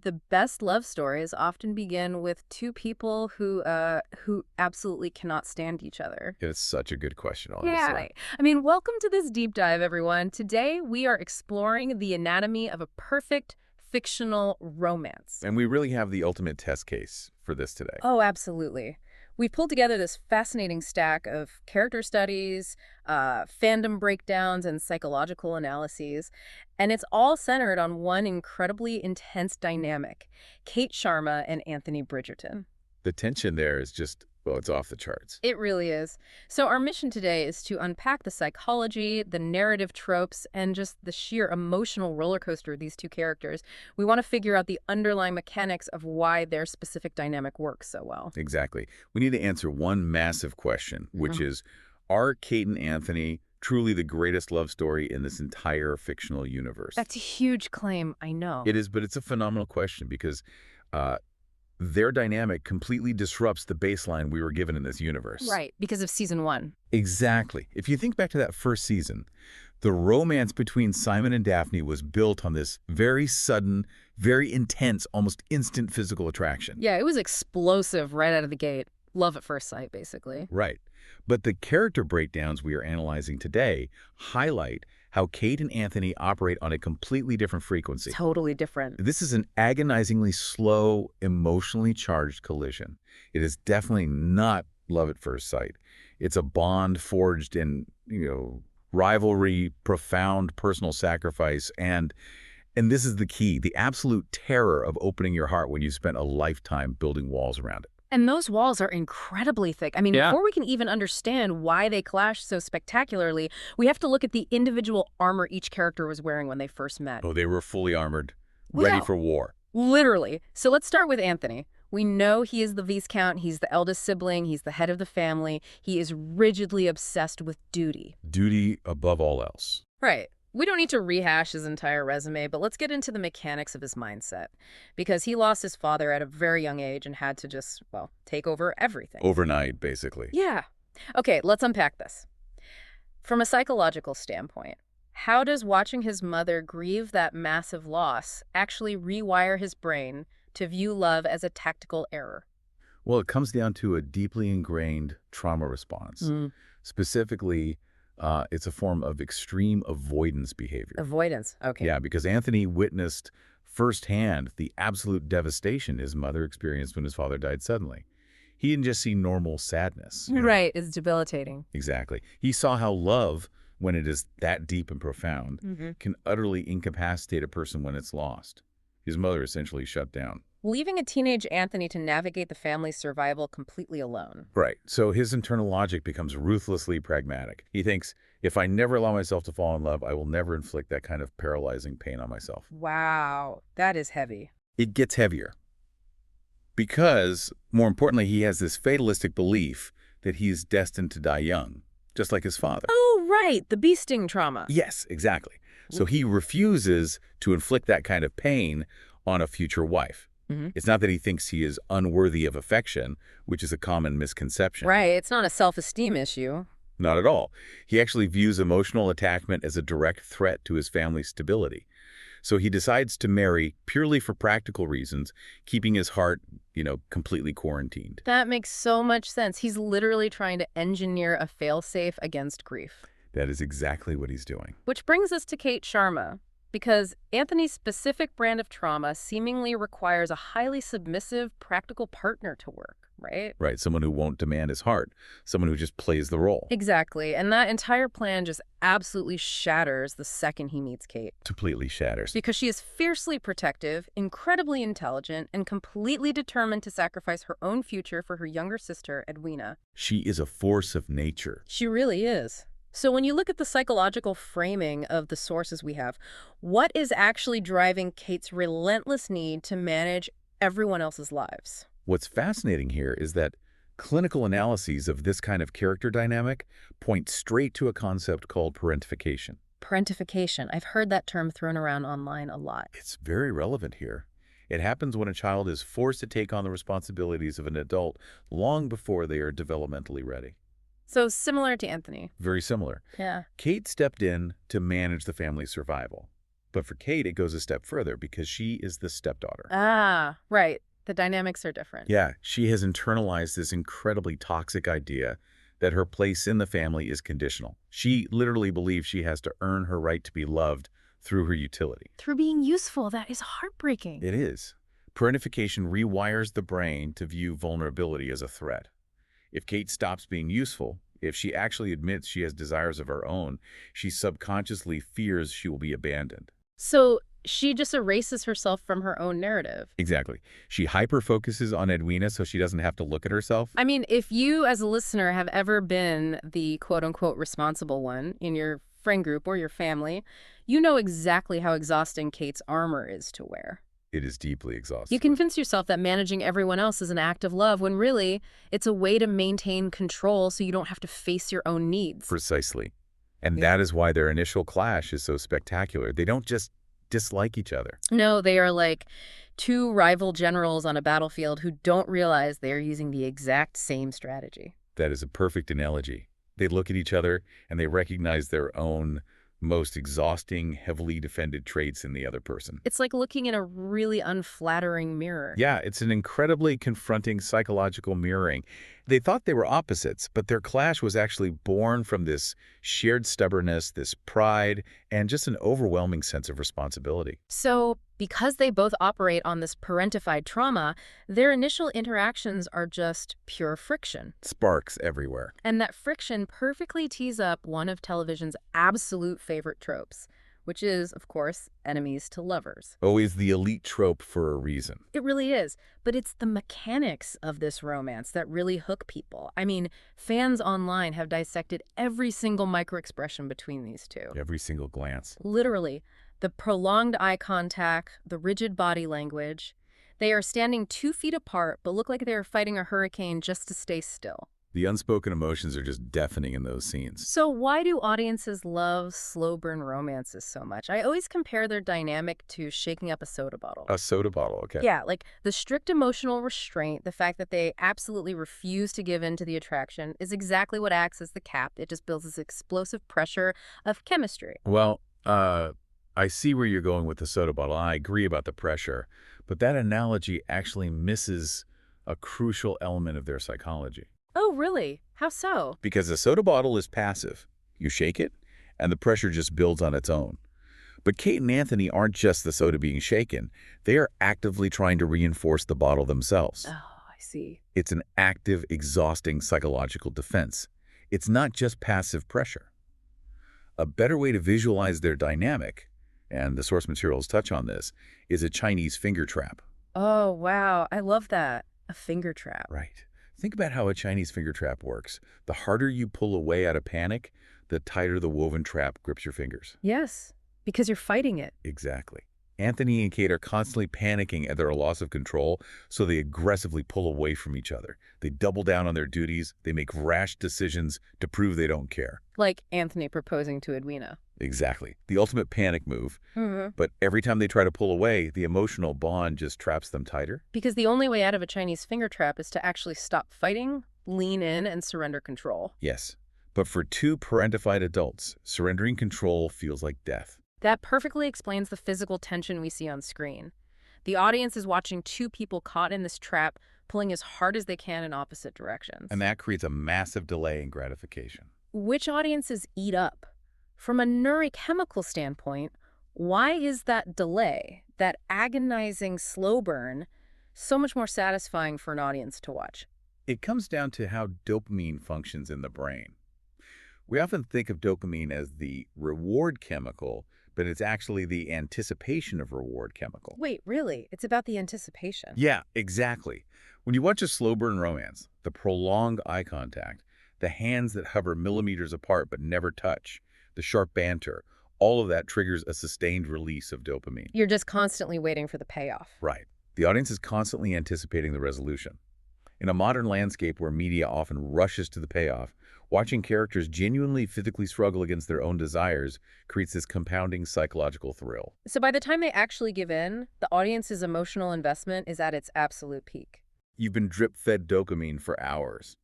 The best love stories often begin with two people who absolutely cannot stand each other. It's such a good question, Yeah. honestly. I mean, welcome to this deep dive, everyone. Today, we are exploring the anatomy of a perfect fictional romance. And we really have the ultimate test case for this today. Oh, absolutely. We've pulled together this fascinating stack of character studies, fandom breakdowns, and psychological analyses, and it's all centered on one incredibly intense dynamic, Kate Sharma and Anthony Bridgerton. The tension there is just, well, it's off the charts. It really is. So our mission today is to unpack the psychology, the narrative tropes, and just the sheer emotional roller coaster of these two characters. We want to figure out the underlying mechanics of why their specific dynamic works so well. Exactly. We need to answer one massive question, which Mhm. is, are Kate and Anthony truly the greatest love story in this entire fictional universe? That's a huge claim, I know. It is, but it's a phenomenal question because uh, their dynamic completely disrupts the baseline we were given in this universe. Right, because of season one. Exactly. If you think back to that first season, the romance between Simon and Daphne was built on this very sudden, very intense, almost instant physical attraction. Yeah, it was explosive right out of the gate. Love at first sight, basically. Right. But the character breakdowns we are analyzing today highlight how Kate and Anthony operate on a completely different frequency. Totally different. This is an agonizingly slow, emotionally charged collision. It is definitely not love at first sight. It's a bond forged in, rivalry, profound personal sacrifice, and this is the key, the absolute terror of opening your heart when you spent a lifetime building walls around it. And those walls are incredibly thick. I mean, Yeah. before we can even understand why they clash so spectacularly, we have to look at the individual armor each character was wearing when they first met. Oh, they were fully armored, ready Well, for war. literally. So let's start with Anthony. We know he is the Viscount, he's the eldest sibling, he's the head of the family. He is rigidly obsessed with duty. Duty above all else. Right. We don't need to rehash his entire resume, but let's get into the mechanics of his mindset. Because he lost his father at a very young age and had to just, well, take over everything. Overnight, basically. Yeah. Okay, let's unpack this. From a psychological standpoint, how does watching his mother grieve that massive loss actually rewire his brain to view love as a tactical error? Well, it comes down to a deeply ingrained trauma response. Specifically, it's a form of extreme avoidance behavior. Avoidance. Okay. Yeah, because Anthony witnessed firsthand the absolute devastation his mother experienced when his father died suddenly. He didn't just see normal sadness. Right. It's debilitating. Exactly. He saw how love, when it is that deep and profound, can utterly incapacitate a person when it's lost. His mother essentially shut down. Leaving a teenage Anthony to navigate the family's survival completely alone. Right. So his internal logic becomes ruthlessly pragmatic. He thinks, if I never allow myself to fall in love, I will never inflict that kind of paralyzing pain on myself. Wow. That is heavy. It gets heavier. Because, more importantly, he has this fatalistic belief that he's destined to die young, just like his father. Oh, right. The bee sting trauma. Yes, exactly. So he refuses to inflict that kind of pain on a future wife. It's not that he thinks he is unworthy of affection, which is a common misconception. Right. It's not a self-esteem issue. Not at all. He actually views emotional attachment as a direct threat to his family's stability. So he decides to marry purely for practical reasons, keeping his heart, completely quarantined. That makes so much sense. He's literally trying to engineer a failsafe against grief. That is exactly what he's doing. Which brings us to Kate Sharma, because Anthony's specific brand of trauma seemingly requires a highly submissive, practical partner to work, right? Right, someone who won't demand his heart, someone who just plays the role. Exactly, and that entire plan just absolutely shatters the second he meets Kate. Completely shatters. Because she is fiercely protective, incredibly intelligent, and completely determined to sacrifice her own future for her younger sister, Edwina. She is a force of nature. She really is. So when you look at the psychological framing of the sources we have, what is actually driving Kate's relentless need to manage everyone else's lives? What's fascinating here is that clinical analyses of this kind of character dynamic point straight to a concept called parentification. Parentification. I've heard that term thrown around online a lot. It's very relevant here. It happens when a child is forced to take on the responsibilities of an adult long before they are developmentally ready. So similar to Anthony. Very similar. Yeah. Kate stepped in to manage the family's survival. But for Kate, it goes a step further because she is the stepdaughter. Ah, right. The dynamics are different. Yeah, she has internalized this incredibly toxic idea that her place in the family is conditional. She literally believes she has to earn her right to be loved through her utility. Through being useful, that is heartbreaking. It is. Parentification rewires the brain to view vulnerability as a threat. If Kate stops being useful, if she actually admits she has desires of her own, she subconsciously fears she will be abandoned. So she just erases herself from her own narrative. Exactly. She hyper-focuses on Edwina so she doesn't have to look at herself. I mean, if you as a listener have ever been the quote-unquote responsible one in your friend group or your family, you know exactly how exhausting Kate's armor is to wear. It is deeply You exhausting. convince yourself that managing everyone else is an act of love when really it's a way to maintain control so you don't have to face your own needs. Precisely. And Yeah. that is why their initial clash is so spectacular. They don't just dislike each other. No, they are like two rival generals on a battlefield who don't realize they are using the exact same strategy. That is a perfect analogy. They look at each other and they recognize their own most exhausting, heavily defended traits in the other person. It's like looking in a really unflattering mirror. Yeah, it's an incredibly confronting psychological mirroring. They thought they were opposites, but their clash was actually born from this shared stubbornness, this pride, and just an overwhelming sense of responsibility. So, because they both operate on this parentified trauma, their initial interactions are just pure friction. Sparks everywhere. And that friction perfectly tees up one of television's absolute favorite tropes, which is, of course, enemies to lovers. Always the elite trope for a reason. It really is, but it's the mechanics of this romance that really hook people. I mean, fans online have dissected every single microexpression between these two. Every single glance. Literally, the prolonged eye contact, the rigid body language. They are standing 2 feet apart but look like they are fighting a hurricane just to stay still. The unspoken emotions are just deafening in those scenes. So why do audiences love slow burn romances so much? I always compare their dynamic to shaking up a soda bottle. A soda bottle, okay. Yeah, like the strict emotional restraint, the fact that they absolutely refuse to give in to the attraction is exactly what acts as the cap. It just builds this explosive pressure of chemistry. Well, I see where you're going with the soda bottle. I agree about the pressure, but that analogy actually misses a crucial element of their psychology. Oh, really? How so? Because a soda bottle is passive. You shake it, and the pressure just builds on its own. But Kate and Anthony aren't just the soda being shaken. They are actively trying to reinforce the bottle themselves. Oh, I see. It's an active, exhausting psychological defense. It's not just passive pressure. A better way to visualize their dynamic, and the source materials touch on this, is a Chinese finger trap. Oh, wow. I love that. A finger trap. Right. Think about how a Chinese finger trap works. The harder you pull away out of panic, the tighter the woven trap grips your fingers. Yes, because you're fighting it. Exactly. Anthony and Kate are constantly panicking at their loss of control, so they aggressively pull away from each other. They double down on their duties. They make rash decisions to prove they don't care. Like Anthony proposing to Edwina. Exactly. The ultimate panic move. Mm-hmm. But every time they try to pull away, the emotional bond just traps them tighter. Because the only way out of a Chinese finger trap is to actually stop fighting, lean in, and surrender control. Yes. But for two parentified adults, surrendering control feels like death. That perfectly explains the physical tension we see on screen. The audience is watching two people caught in this trap, pulling as hard as they can in opposite directions. And that creates a massive delay in gratification. Which audiences eat up? From a neurochemical standpoint, why is that delay, that agonizing slow burn, so much more satisfying for an audience to watch? It comes down to how dopamine functions in the brain. We often think of dopamine as the reward chemical, but it's actually the anticipation of reward chemical. Wait, really? It's about the anticipation. Yeah, exactly. When you watch a slow burn romance, the prolonged eye contact, the hands that hover millimeters apart but never touch, the sharp banter, all of that triggers a sustained release of dopamine. You're just constantly waiting for the payoff. Right. The audience is constantly anticipating the resolution. In a modern landscape where media often rushes to the payoff, watching characters genuinely physically struggle against their own desires creates this compounding psychological thrill. So by the time they actually give in, the audience's emotional investment is at its absolute peak. You've been drip-fed dopamine for hours.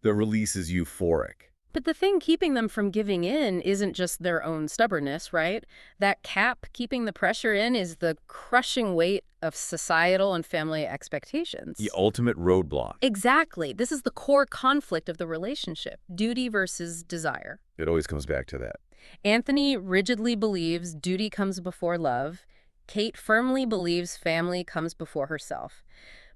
The release is euphoric. But the thing keeping them from giving in isn't just their own stubbornness, right? That cap keeping the pressure in is the crushing weight of societal and family The expectations. ultimate roadblock. Exactly. This is the core conflict of the relationship, duty versus desire. It always comes back to that. Anthony rigidly believes duty comes before love. Kate firmly believes family comes before herself.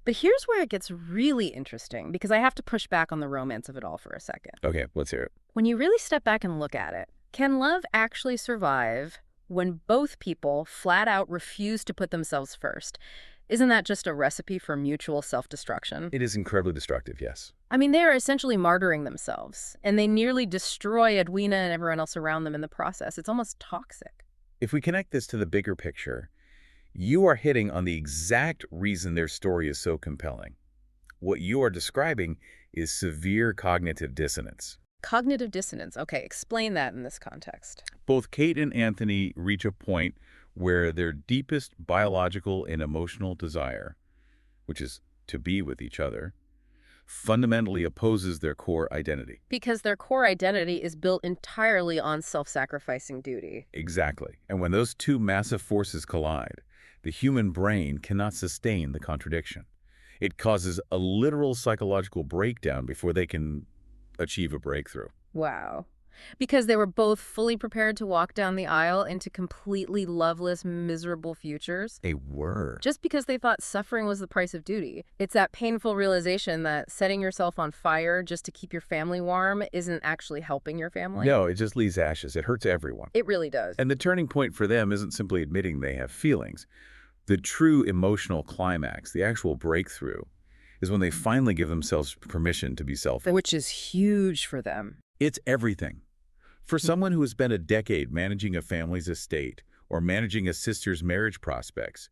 But here's where it gets really interesting, because I have to push back on the romance of it all for a second. Okay, let's hear it. When you really step back and look at it, can love actually survive when both people flat out refuse to put themselves first? Isn't that just a recipe for mutual self-destruction? It is incredibly destructive, yes. I mean, they are essentially martyring themselves, and they nearly destroy Edwina and everyone else around them in the process. It's almost toxic. If we connect this to the bigger picture, you are hitting on the exact reason their story is so compelling. What you are describing is severe cognitive dissonance. Cognitive dissonance. Okay, explain that in this context. Both Kate and Anthony reach a point where their deepest biological and emotional desire, which is to be with each other, fundamentally opposes their core identity. Because their core identity is built entirely on self-sacrificing duty. Exactly. And when those two massive forces collide, the human brain cannot sustain the contradiction. It causes a literal psychological breakdown before they can achieve a breakthrough. Wow. Because they were both fully prepared to walk down the aisle into completely loveless, miserable futures. They were. Just because they thought suffering was the price of duty. It's that painful realization that setting yourself on fire just to keep your family warm isn't actually helping your family. No, it just leaves ashes. It hurts everyone. It really does. And the turning point for them isn't simply admitting they have feelings. The true emotional climax, the actual breakthrough, is when they finally give themselves permission to be selfish. Which is huge for them. It's everything. For someone who has spent a decade managing a family's estate or managing a sister's marriage prospects,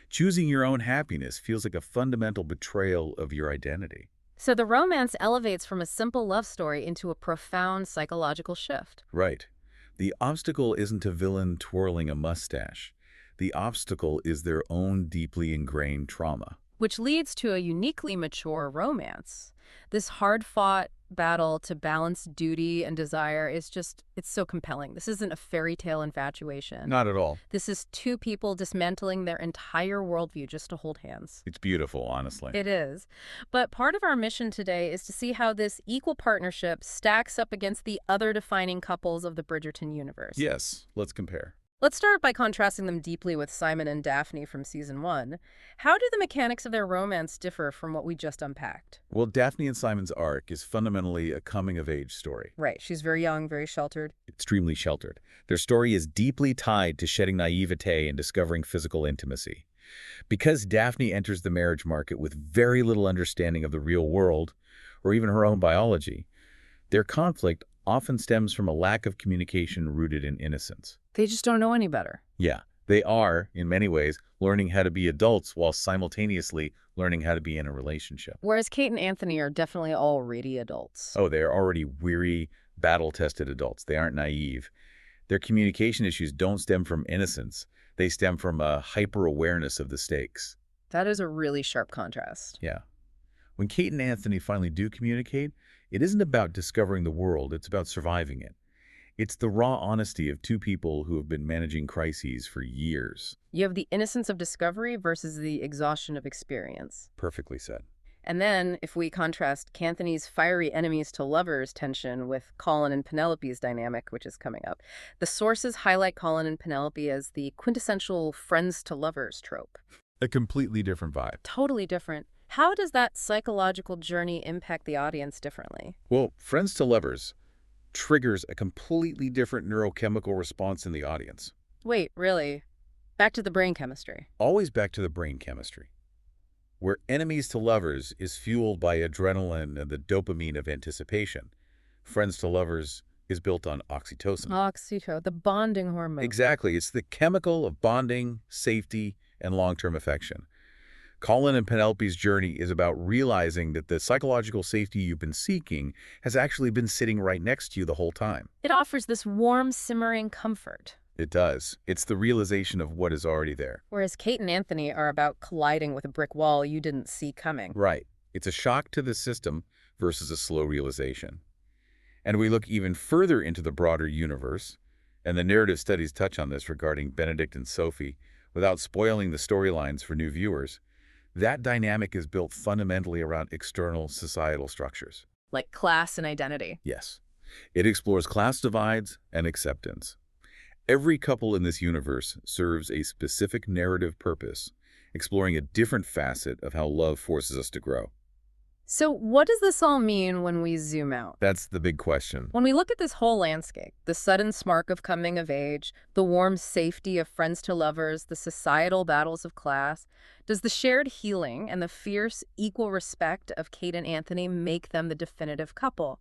choosing your own happiness feels like a fundamental betrayal of your identity. So the romance elevates from a simple love story into a profound psychological shift. Right. The obstacle isn't a villain twirling a mustache. The obstacle is their own deeply ingrained trauma. Which leads to a uniquely mature romance. This hard-fought battle to balance duty and desire is it's so compelling. This isn't a fairy tale infatuation. Not at all. This is two people dismantling their entire worldview just to hold hands. It's beautiful, honestly. It is. But part of our mission today is to see how this equal partnership stacks up against the other defining couples of the Bridgerton universe. Yes, let's compare. Let's start by contrasting them deeply with Simon and Daphne from season 1. How do the mechanics of their romance differ from what we just unpacked? Well, Daphne and Simon's arc is fundamentally a coming-of-age story. Right. She's very young, very sheltered. Extremely sheltered. Their story is deeply tied to shedding naivete and discovering physical intimacy. Because Daphne enters the marriage market with very little understanding of the real world, or even her own biology, their conflict often stems from a lack of communication rooted in innocence. They just don't know any better. Yeah, they are, in many ways, learning how to be adults while simultaneously learning how to be in a relationship. Whereas Kate and Anthony are definitely already adults. Oh, they're already weary, battle-tested adults. They aren't naive. Their communication issues don't stem from innocence. They stem from a hyper-awareness of the stakes. That is a really sharp contrast. Yeah. When Kate and Anthony finally do communicate, it isn't about discovering the world, it's about surviving it. It's the raw honesty of two people who have been managing crises for years. You have the innocence of discovery versus the exhaustion of experience. Perfectly said. And then, if we contrast Kanthony's fiery enemies to lovers tension with Colin and Penelope's dynamic, which is coming up, the sources highlight Colin and Penelope as the quintessential friends to lovers trope. A completely different vibe. Totally different. How does that psychological journey impact the audience differently? Well, friends to lovers triggers a completely different neurochemical response in the audience. Wait, really? Back to the brain chemistry. Always back to the brain chemistry. Where enemies to lovers is fueled by adrenaline and the dopamine of anticipation, friends to lovers is built on oxytocin. Oxytocin, the bonding hormone. Exactly. It's the chemical of bonding, safety, and long-term affection. Colin and Penelope's journey is about realizing that the psychological safety you've been seeking has actually been sitting right next to you the whole time. It offers this warm, simmering comfort. It does. It's the realization of what is already there. Whereas Kate and Anthony are about colliding with a brick wall you didn't see coming. Right. It's a shock to the system versus a slow realization. And we look even further into the broader universe, and the narrative studies touch on this regarding Benedict and Sophie, without spoiling the storylines for new viewers. That dynamic is built fundamentally around external societal structures. Like class and identity. Yes. It explores class divides and acceptance. Every couple in this universe serves a specific narrative purpose, exploring a different facet of how love forces us to grow. So what does this all mean when we zoom out? That's the big question. When we look at this whole landscape, the sudden spark of coming of age, the warm safety of friends to lovers, the societal battles of class, does the shared healing and the fierce equal respect of Kate and Anthony make them the definitive couple?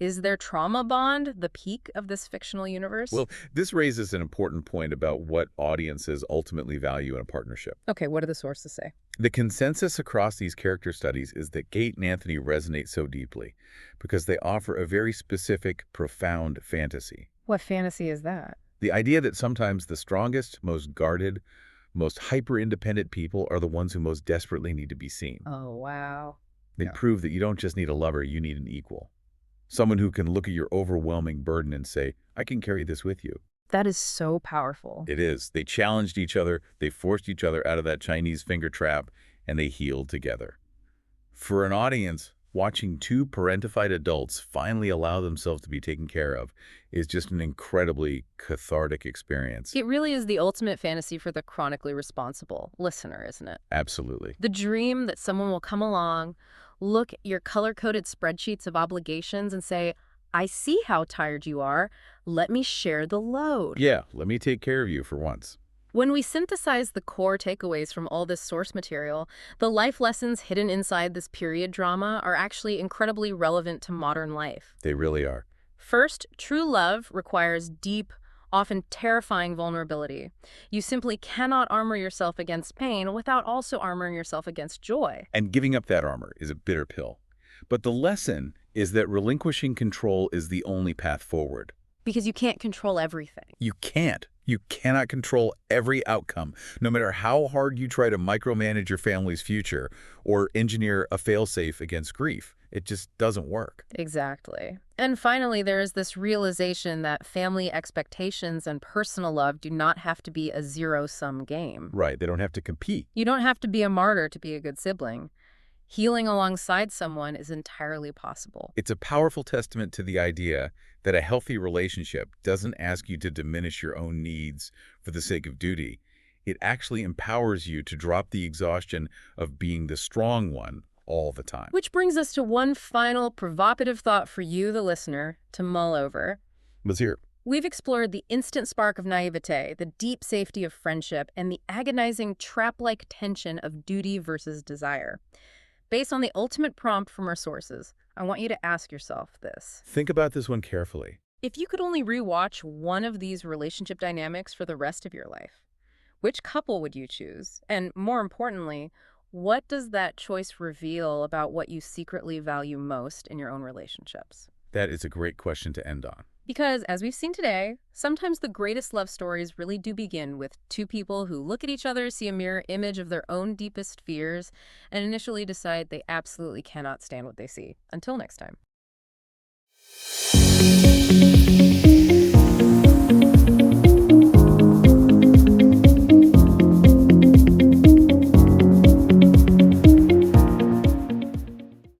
Is their trauma bond the peak of this fictional universe? Well, this raises an important point about what audiences ultimately value in a partnership. Okay, what do the sources say? The consensus across these character studies is that Kate and Anthony resonate so deeply because they offer a very specific, profound fantasy. What fantasy is that? The idea that sometimes the strongest, most guarded, most hyper-independent people are the ones who most desperately need to be seen. Oh, wow. They prove that you don't just need a lover, you need an equal. Someone who can look at your overwhelming burden and say, I can carry this with you. That is so powerful. It is. They challenged each other, they forced each other out of that Chinese finger trap, and they healed together. For an audience, watching two parentified adults finally allow themselves to be taken care of is just an incredibly cathartic experience. It really is the ultimate fantasy for the chronically responsible listener, isn't it? Absolutely. The dream that someone will come along, look at your color-coded spreadsheets of obligations and say, I see how tired you are. Let me share the load. Yeah, let me take care of you for once. When we synthesize the core takeaways from all this source material, the life lessons hidden inside this period drama are actually incredibly relevant to modern life. They really are. First, true love requires deep, often terrifying vulnerability. You simply cannot armor yourself against pain without also armoring yourself against joy. And giving up that armor is a bitter pill. But the lesson is that relinquishing control is the only path forward. Because you can't control everything. You can't. You cannot control every outcome, no matter how hard you try to micromanage your family's future or engineer a failsafe against grief. It just doesn't work. Exactly. And finally, there is this realization that family expectations and personal love do not have to be a zero-sum game. Right. They don't have to compete. You don't have to be a martyr to be a good sibling. Healing alongside someone is entirely possible. It's a powerful testament to the idea that a healthy relationship doesn't ask you to diminish your own needs for the sake of duty. It actually empowers you to drop the exhaustion of being the strong one all the time. Which brings us to one final provocative thought for you, the listener, to mull over. Let's hear it. We've explored the instant spark of naivete, the deep safety of friendship, and the agonizing trap-like tension of duty versus desire. Based on the ultimate prompt from our sources, I want you to ask yourself this. Think about this one carefully. If you could only rewatch one of these relationship dynamics for the rest of your life, which couple would you choose? And more importantly, what does that choice reveal about what you secretly value most in your own relationships? That is a great question to end on. Because, as we've seen today, sometimes the greatest love stories really do begin with two people who look at each other, see a mirror image of their own deepest fears, and initially decide they absolutely cannot stand what they see. Until next time.